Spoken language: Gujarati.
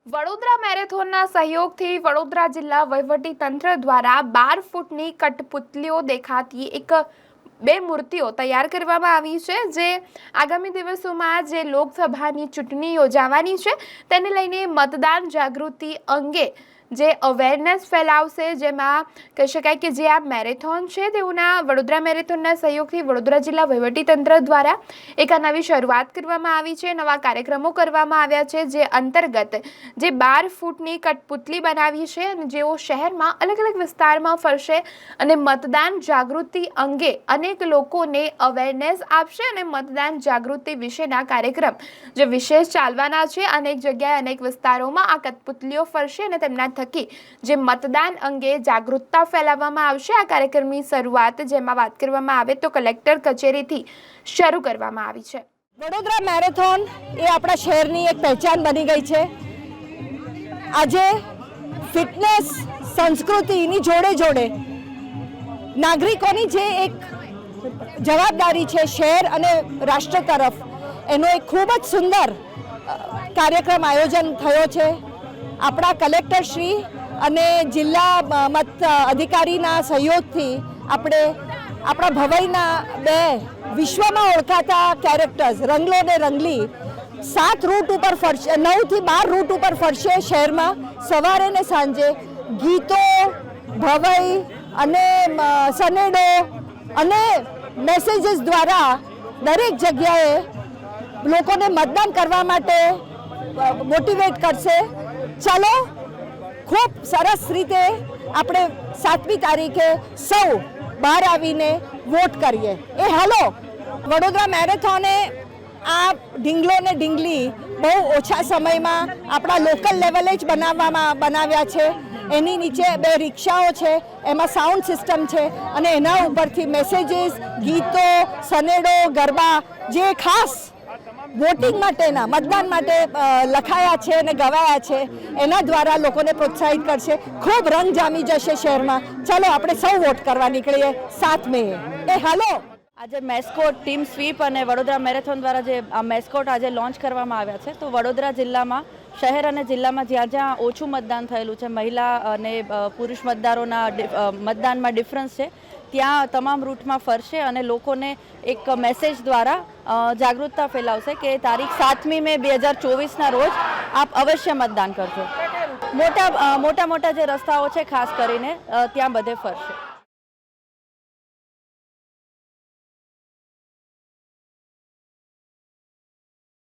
વડોદરા મેરેથોનના સહયોગથી વડોદરા જિલ્લા વહીવટી તંત્ર દ્વારા 12 ફૂટની કઠપુતલીઓ દેખાતી બે મૂર્તિઓ તૈયાર કરવામાં આવી છે, જે આગામી દિવસોમાં જે લોકસભાની ચૂંટણી યોજાવાની છે તેને લઈને મતદાન જાગૃતિ અંગે જે અવેરનેસ ફેલાવશે, જેમાં કહી શકાય કે જે આ મેરેથોન છે તેઓના વડોદરા મેરેથોનના સહયોગથી વડોદરા જિલ્લા વહીવટી તંત્ર દ્વારા એક નવી શરૂઆત કરવામાં આવી છે, નવા કાર્યક્રમો કરવામાં આવ્યા છે, જે અંતર્ગત જે 12 ફૂટની કઠપુતલી બનાવી છે અને જેઓ શહેરમાં અલગ અલગ વિસ્તારમાં ફરશે અને મતદાન જાગૃતિ અંગે અનેક લોકોને અવેરનેસ આપશે અને મતદાન જાગૃતિ વિશેના કાર્યક્રમ જે વિશેષ ચાલવાના છે। અનેક જગ્યાએ અનેક વિસ્તારોમાં આ કઠપુતલીઓ ફરશે અને તેમના જે મતદાન અંગે જાગૃતતા ફેલાવવામાં આવશે। આ કાર્યક્રમની શરૂઆત જેમાં વાત કરવામાં આવે તો કલેક્ટર કચેરીથી શરૂ કરવામાં આવી છે। વડોદરા મેરેથોન એ આપણા શહેરની એક પહેચાન બની ગઈ છે। આજે ફિટનેસ સંસ્કૃતિની જોડે જોડે નાગરિકોની જે એક જવાબદારી છે શહેર અને રાષ્ટ્ર તરફ, એનો એક ખૂબ જ સુંદર કાર્યક્રમ આયોજન થયો છે। આપણા કલેક્ટર શ્રી અને જિલ્લા મત અધિકારીના સહયોગથી આપણે આપણા ભવાઈના બે વિશ્વમાં ઓળખાતા કેરેક્ટર્સ રંગલો ને રંગલી 7 રૂટ ઉપર ફરશે, 9 થી 12 રૂટ ઉપર ફરશે શહેરમાં, સવારે ને સાંજે ગીતો, ભવાઈ અને સનેડો અને મેસેજીસ દ્વારા દરેક જગ્યાએ લોકોને મતદાન કરવા માટે મોટિવેટ કરશે। ચાલો ખૂબ સરસ રીતે આપણે 7મી તારીખે સૌ બહાર આવીને વોટ કરીએ। એ હાલો, વડોદરા મેરેથોને આ ઢીંગલો ને ઢીંગલી બહુ ઓછા સમયમાં આપણા લોકલ લેવલે જ બનાવ્યા છે। એની નીચે 2 રિક્ષાઓ છે, એમાં સાઉન્ડ સિસ્ટમ છે અને એના ઉપરથી મેસેજીસ, ગીતો, સનેડો, ગરબા જે ખાસ વોટિંગ માટેના મતદાન માટે લખાયા છે અને ગવાયા છે, એના દ્વારા લોકોને પ્રોત્સાહિત કરશે। ખૂબ રંગ જામી જશે શહેરમાં। ચાલો આપણે સૌ વોટ કરવા નીકળીએ 7 મે। એ હાલો, આજે મેસ્કોટ ટીમ સ્વીપ અને વડોદરા મેરેથોન દ્વારા જે આ મેસ્કોટ આજે લોન્ચ કરવામાં આવ્યા છે, તો વડોદરા જિલ્લામાં શહેર અને જિલ્લામાં જ્યાં જ્યાં ઓછું મતદાન થયેલું છે, મહિલા અને પુરુષ મતદારોના મતદાનમાં ડિફરન્સ છે, ત્યાં તમામ રૂટમાં ફરશે અને લોકોને એક મેસેજ દ્વારા જાગૃતતા ફેલાવશે કે તારીખ 7મી મે 2024ના રોજ આપ અવશ્ય મતદાન કરજો। મોટા મોટા જે રસ્તાઓ છે ખાસ કરીને ત્યાં બધે ફરશે।